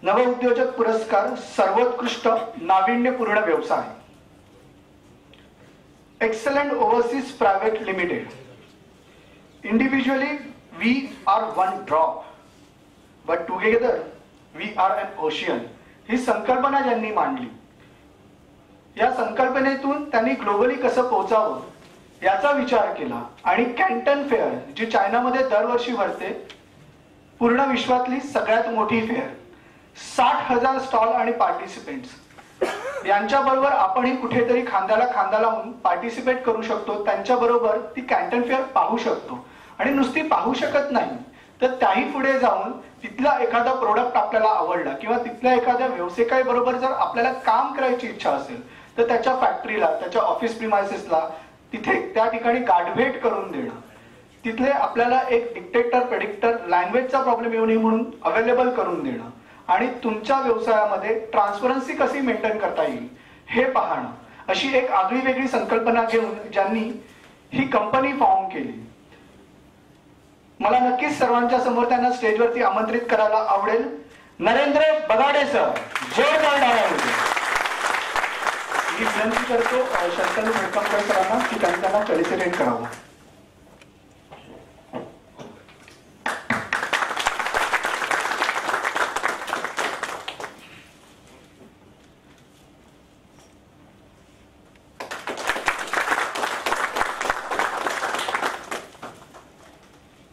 नवउद्योजक पुरस्कार सर्वोत्कृष्ट नाविन्यपूर्ण व्यवसाय, excellent overseas private limited, individually we are one drop but together we are an ocean, ही संकल्पना ज्यांनी मांडली, या संकल्पनेतून त्यांनी ग्लोबली कसं पोहोचावं याचा विचार केला आणि कॅन्टन फेअर, जी चायनामध्ये दरवर्षी भरते, पूर्ण विश्वातली सगळ्यात मोठी फेअर, 60,000 स्टॉल आणि पार्टिसिपेंट्स यांच्याबरोबर आपणही कुठेतरी खांद्याला खांदा लावून पार्टिसिपेट करू शकतो, त्यांच्याबरोबर ती कॅन्टन फेअर पाहू शकतो आणि नुसती पाहू शकत नाही तर त्याही पुढे जाऊन तिथला एखादा प्रोडक्ट आपल्याला आवडला किंवा तिथल्या एखाद्या व्यावसायिकाबरोबर जर आपल्याला काम करायची इच्छा असेल तर त्याच्या फॅक्टरीला, त्याच्या ऑफिस प्रिमायसेसला तिथे त्या ठिकाणी गाठभेट करून देणं, तिथले आपल्याला एक डिक्टेटर प्रेडिक्टर लँग्वेजचा प्रॉब्लेम येऊ नये म्हणून अवेलेबल करून देणं आणि तुमच्या व्यवसायामध्ये ट्रान्सपरन्सी कशी मेंटेन करता येईल हे पाहणं, अशी एक आगळी वेगळी संकल्पना घेऊन ज्यांनी ही कंपनी फॉर्म केली. मला नक्कीच सर्वांच्या समोर त्यांना स्टेजवरती आमंत्रित करायला आवडेल. नरेंद्र बगाडे सर, जोरदार टाळ्या होते. मी विनंती करतो शंतनू भडकमकर सरांना की त्यांना फेलिसिटेट करावं.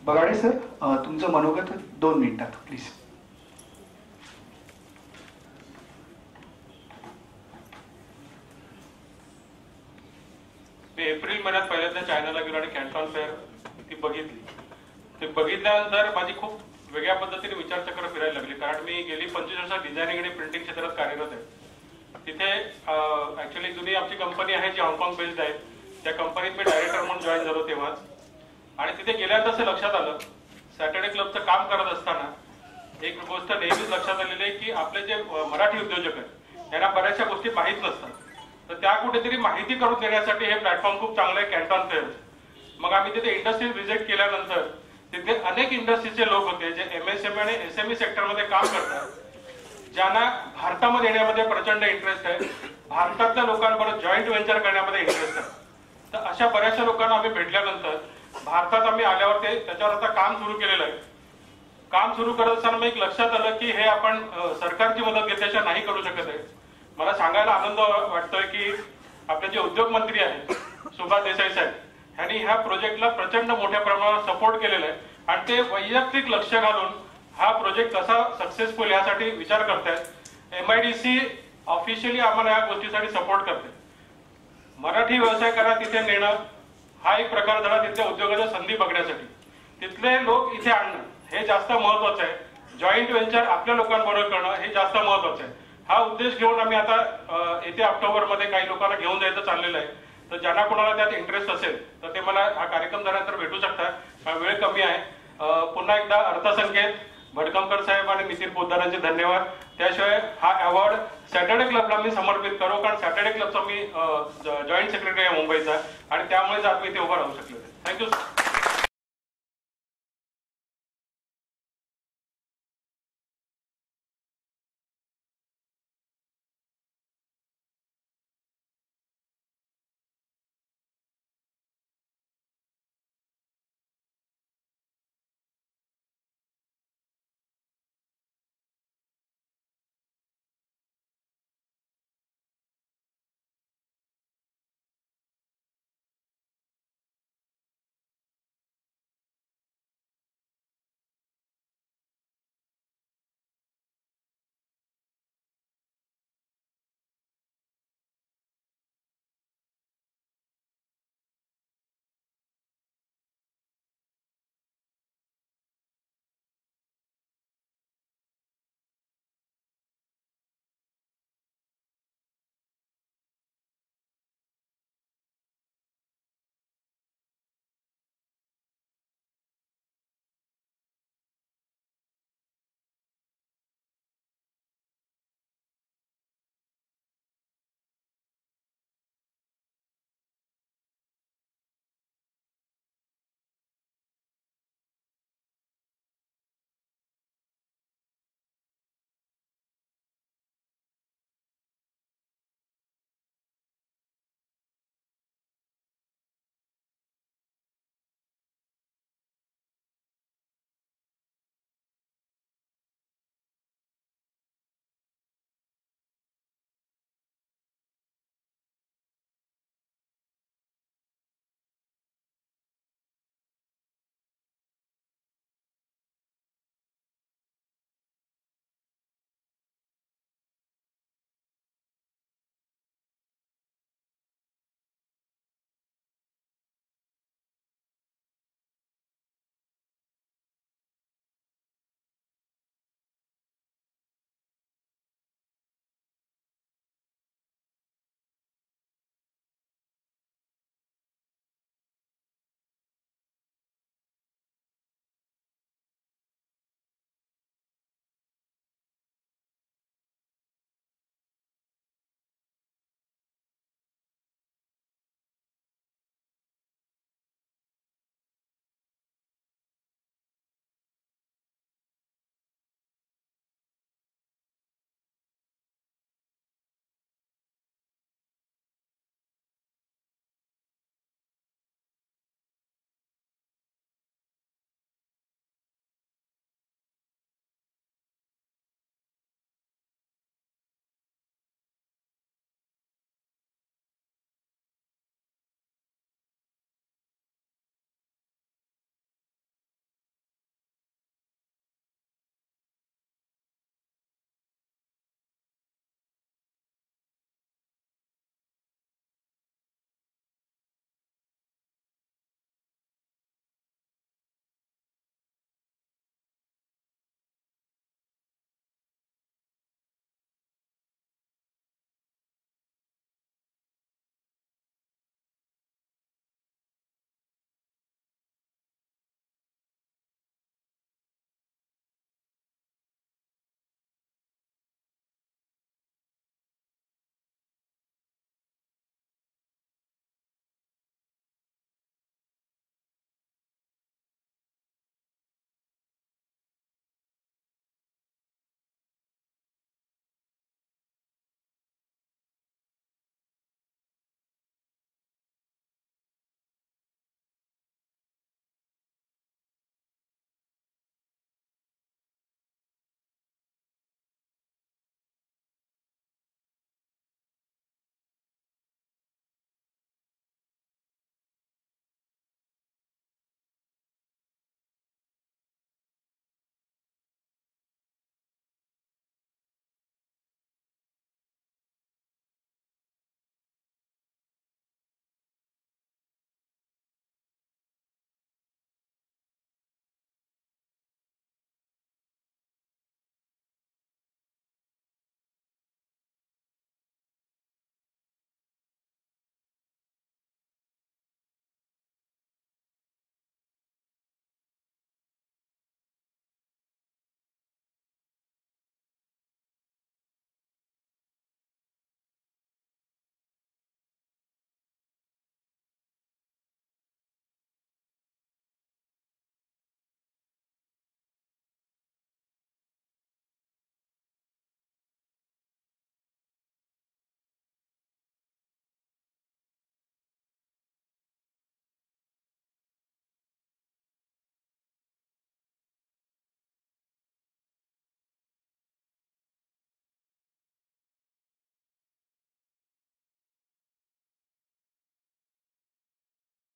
बगाडे सर, तुमचं मनोगत 2 मिनिटात प्लीज. मी एप्रिल महिन्यात पहिल्यांदा चायनाला गेलो आणि कॅन्टॉन फेअर ती बघितली. ते बघितल्यानंतर माझी खूप वेगळ्या पद्धतीने विचारचक्र फिरायला लागली, कारण मी गेली 25 वर्ष डिझायनिंग आणि प्रिंटिंग क्षेत्रात कार्यरत आहे. तिथे ऍक्च्युअली जुनी आमची कंपनी आहे जी हाँगकाँग बेस्ड आहे, त्या कंपनीत मी डायरेक्टर म्हणून जॉईन झालो तेव्हाच. आणि तिथे गेल्यानंतर असं लक्षात आलं, सॅटर्डे क्लबचं काम करत असताना एक गोष्ट नेहमीच लक्षात आलेली आहे की आपले जे मराठी उद्योजक आहेत त्यांना बऱ्याचशा गोष्टी माहीत नसतात, तर त्या कुठेतरी माहिती करून देण्यासाठी हे प्लॅटफॉर्म खूप चांगलं आहे कॅन्टॉन फेअर. मग आम्ही तिथे इंडस्ट्री व्हिजिट केल्यानंतर तिथे अनेक इंडस्ट्रीचे लोक होते जे MSME आणि SME सेक्टरमध्ये काम करतात, ज्यांना भारतामध्ये येण्यामध्ये प्रचंड इंटरेस्ट आहे, भारतातल्या लोकांबरोबर जॉईंट व्हेंचर करण्यामध्ये इंटरेस्ट आहे. तर अशा बऱ्याचशा लोकांना आम्ही भेटल्यानंतर भारतात आम्ही आल्यावर त्याच्यावर आता काम सुरू केलेलं आहे. काम सुरू करत असताना मग एक लक्षात आलं की हे आपण सरकारची मदत घेतल्याशिवाय नाही करू शकत आहे. मला सांगायला आनंद वाटतोय की आपले जे उद्योग मंत्री आहेत सुभाष देसाई साहेब, यांनी ह्या प्रोजेक्टला प्रचंड मोठ्या प्रमाणावर सपोर्ट केलेला आहे आणि ते वैयक्तिक लक्ष घालून हा प्रोजेक्ट कसा सक्सेसफुल यासाठी विचार करतायत. MIDC ऑफिशियली आम्हाला या गोष्टीसाठी सपोर्ट करते. मराठी व्यवसायिकांना तिथे नेणं हा एक प्रकार झाला तिथल्या उद्योगाच्या संधी बघण्यासाठी. तिथले लोक इथे आणणं हे जास्त महत्वाचं आहे. जॉईंट व्हेंचर आपल्या लोकांबरोबर करणं हे जास्त महत्वाचं आहे. हा उद्देश घेऊन आम्ही आता येत्या ऑक्टोबरमध्ये काही लोकांना घेऊन जायचं चाललेलं आहे. तर ज्यांना कोणाला त्यात इंटरेस्ट असेल तर ते मला हा कार्यक्रम झाल्यानंतर भेटू शकतात, वेळ कमी आहे. पुन्हा एकदा अर्थसंकेत भडकमकर साहेब आणि नितीन पोद्दारांचे धन्यवाद. त्याशिवाय हा अवॉर्ड सॅटर्डे क्लबला मी समर्पित करू, कारण सॅटर्डे क्लबचा मी जॉईंट सेक्रेटरी आहे मुंबईचा आणि त्यामुळेच आज मी इथे उभा राहू शकलो. थँक्यू.